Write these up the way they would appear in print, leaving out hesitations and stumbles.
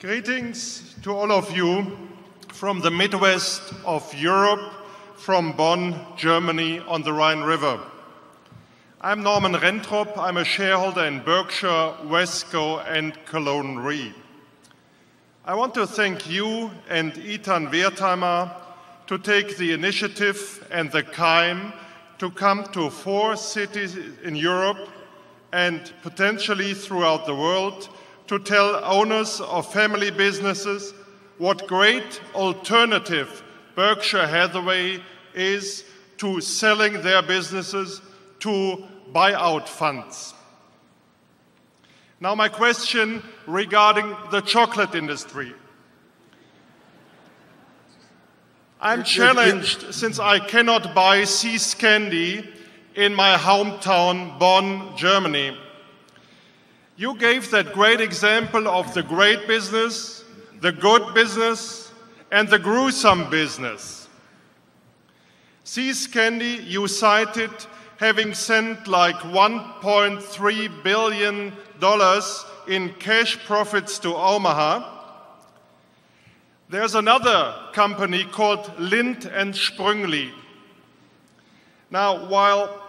Greetings to all of you from the Midwest of Europe, from Bonn, Germany on the Rhine River. I'm Norman Rentrop. I'm a shareholder in Berkshire, Wesco and Cologne Re. I want to thank you and Ethan Wertheimer to take the initiative and the time to come to 4 cities in Europe and potentially throughout the world to tell owners of family businesses what great alternative Berkshire Hathaway is to selling their businesses to buyout funds. Now my question regarding the chocolate industry. I'm challenged since I cannot buy See's candy in my hometown, Bonn, Germany. You gave that great example of the great business, the good business, and the gruesome business. See's candy, you cited having sent like $1.3 billion in cash profits to Omaha. There's another company called Lindt and Sprüngli. Now, while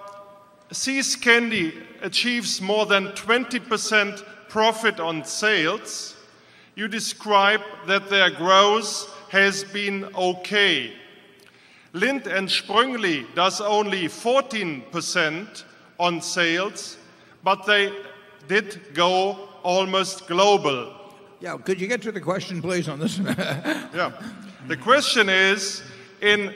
See's candy achieves more than 20% profit on sales, you describe that their growth has been okay. Lindt and Sprüngli does only 14% on sales, but they did go almost global. Yeah, could you get to the question, please, on this? Yeah. The question is in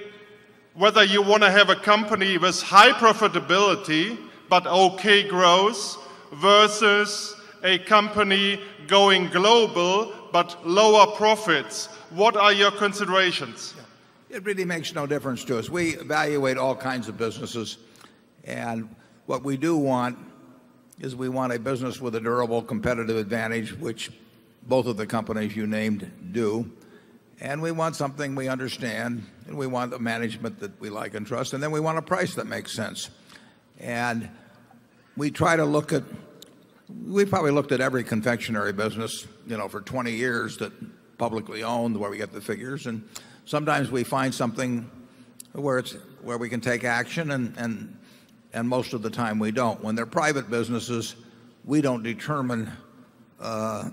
whether you want to have a company with high profitability but okay growth versus a company going global but lower profits. What are your considerations? It really makes no difference to us. We evaluate all kinds of businesses, and what we do want is we want a business with a durable competitive advantage, which both of the companies you named do. And we want something we understand, and we want a management that we like and trust, and then we want a price that makes sense. And we try to look at, we probably looked at every confectionery business, for 20 years that publicly owned, where we get the figures. And sometimes we find something where we can take action, and most of the time we don't. When they're private businesses, we don't determine, a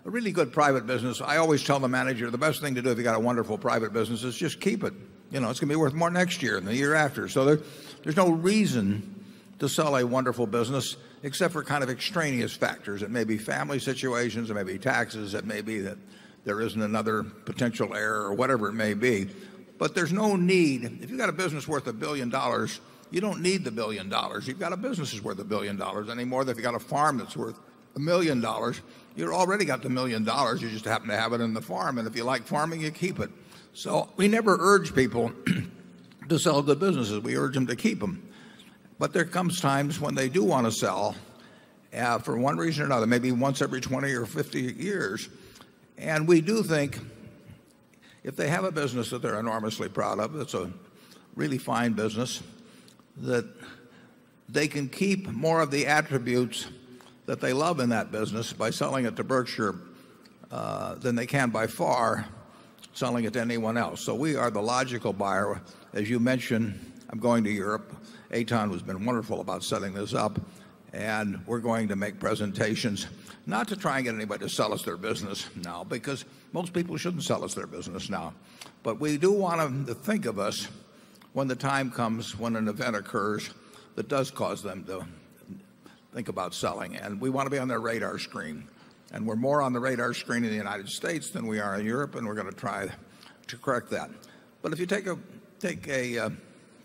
really good private business. I always tell the manager the best thing to do if you got a wonderful private business is just keep it. It's going to be worth more next year and the year after. So there's no reason to sell a wonderful business except for kind of extraneous factors. It may be family situations, it may be taxes, it may be that there isn't another potential heir or whatever it may be. But there's no need. If you've got a business worth $1 billion, you don't need the $1 billion. You've got a business that's worth $1 billion anymore than if you've got a farm that's worth $1 million. You've already got the $1 million. You just happen to have it in the farm. And if you like farming, you keep it. So we never urge people to sell good businesses. We urge them to keep them. But there comes times when they do want to sell for one reason or another, maybe once every 20 or 50 years. And we do think if they have a business that they're enormously proud of, it's a really fine business, that they can keep more of the attributes that they love in that business by selling it to Berkshire than they can by far selling it to anyone else. So we are the logical buyer. As you mentioned, I'm going to Europe. Eitan has been wonderful about setting this up, and we're going to make presentations, not to try and get anybody to sell us their business now, because most people shouldn't sell us their business now. But we do want them to think of us when the time comes, when an event occurs that does cause them to think about selling. And we want to be on their radar screen. And we're more on the radar screen in the United States than we are in Europe, and we're going to try to correct that. But if you take a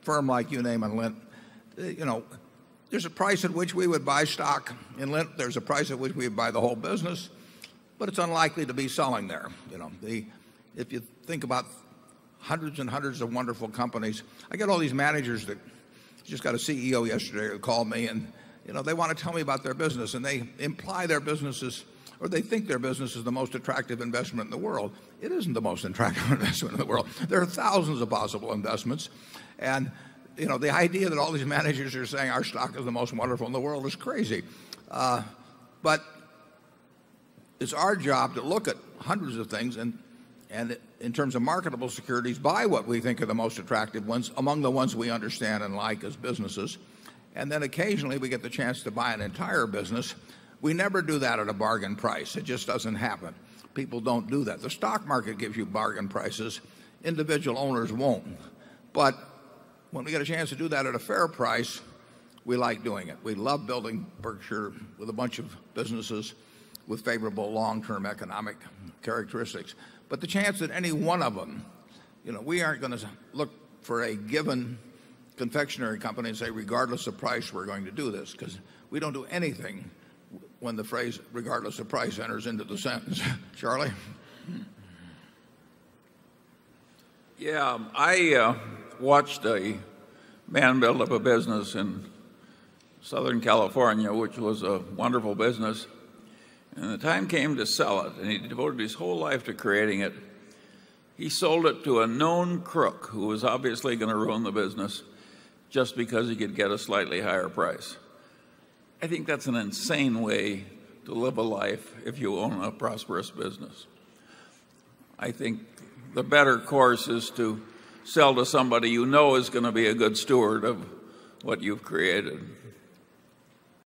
firm like you name and Lindt, there's a price at which we would buy stock in Lindt. There's a price at which we would buy the whole business, but it's unlikely to be selling there. If you think about hundreds and hundreds of wonderful companies, I get all these managers that just got a CEO yesterday who called me, and they want to tell me about their business, and they imply their businesses, or they think their business is the most attractive investment in the world. It isn't the most attractive investment in the world. There are thousands of possible investments, and the idea that all these managers are saying our stock is the most wonderful in the world is crazy. But it's our job to look at hundreds of things and in terms of marketable securities, buy what we think are the most attractive ones among the ones we understand and like as businesses. And then occasionally we get the chance to buy an entire business. We never do that at a bargain price. It just doesn't happen. People don't do that. The stock market gives you bargain prices. Individual owners won't. But when we get a chance to do that at a fair price, we like doing it. We love building Berkshire with a bunch of businesses with favorable long-term economic characteristics. But the chance that any one of them, we aren't going to look for a given confectionery company and say, regardless of price, we're going to do this, because we don't do anything when the phrase regardless of price enters into the sentence. Charlie? Yeah, I watched a man build up a business in Southern California, which was a wonderful business. And the time came to sell it, and he devoted his whole life to creating it. He sold it to a known crook who was obviously going to ruin the business just because he could get a slightly higher price. I think that's an insane way to live a life if you own a prosperous business. I think the better course is to sell to somebody you know is going to be a good steward of what you've created.